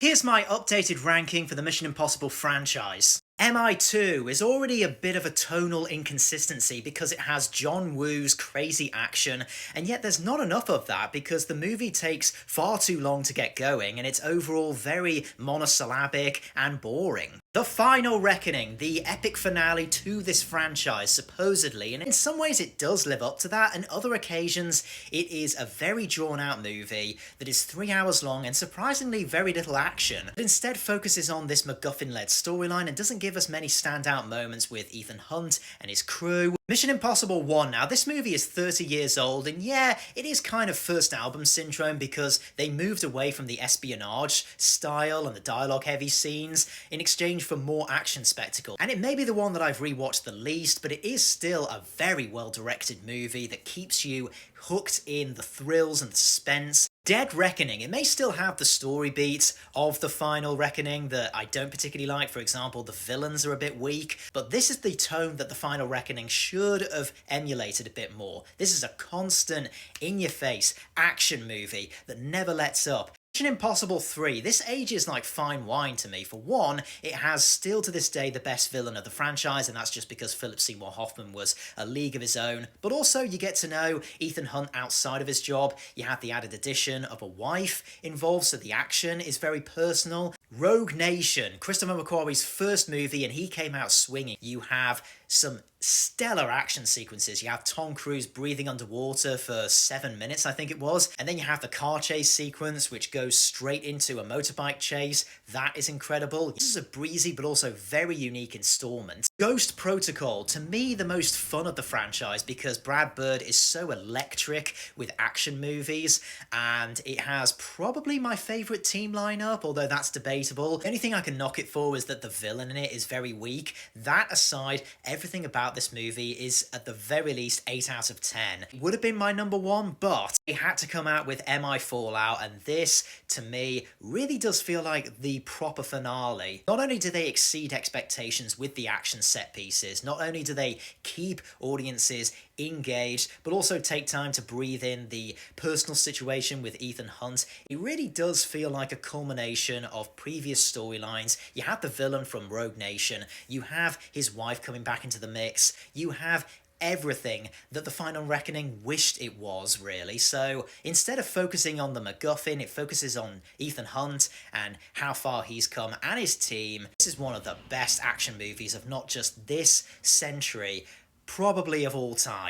Here's my updated ranking for the Mission Impossible franchise. MI2 is already a bit of a tonal inconsistency because it has John Woo's crazy action, and yet there's not enough of that because the movie takes far too long to get going and it's overall very monosyllabic and boring. The Final Reckoning, the epic finale to this franchise, supposedly, and in some ways it does live up to that, and other occasions it is a very drawn out movie that is 3 hours long and surprisingly very little action, but instead focuses on this MacGuffin led storyline and doesn't give us many standout moments with Ethan Hunt and his crew. Mission Impossible 1, now this movie is 30 years old, and yeah, it is kind of first album syndrome because they moved away from the espionage style and the dialogue heavy scenes in exchange for more action spectacle. And it may be the one that I've rewatched the least, but it is still a very well directed movie that keeps you hooked in the thrills and the suspense. Dead Reckoning, it may still have the story beats of the Final Reckoning that I don't particularly like. For example, the villains are a bit weak, but this is the tone that the Final Reckoning should have emulated a bit more. This is a constant, in-your-face action movie that never lets up. Mission Impossible 3, this ages like fine wine to me. For one, it has still to this day the best villain of the franchise, and that's just because Philip Seymour Hoffman was a league of his own. But also, you get to know Ethan Hunt outside of his job. You have the added addition of a wife involved, so the action is very personal. Rogue Nation, Christopher McQuarrie's first movie, and he came out swinging. You have some stellar action sequences. You have Tom Cruise breathing underwater for 7 minutes, I think it was. And then you have the car chase sequence, which goes straight into a motorbike chase. That is incredible. This is a breezy but also very unique installment. Ghost Protocol, to me the most fun of the franchise because Brad Bird is so electric with action movies, and it has probably my favourite team lineup, although that's debatable. The only thing I can knock it for is that the villain in it is very weak. That aside, everything about this movie is at the very least 8 out of 10. It would have been my number one, but it had to come out with MI Fallout, and this, to me, really does feel like the proper finale. Not only do they exceed expectations with the action set pieces, not only do they keep audiences engaged, but also take time to breathe in the personal situation with Ethan Hunt. It really does feel like a culmination of previous storylines. You have the villain from Rogue Nation, you have his wife coming back into the mix, you have everything that the Final Reckoning wished it was, really. So instead of focusing on the MacGuffin, it focuses on Ethan Hunt and how far he's come and his team. This is one of the best action movies of not just this century, probably of all time.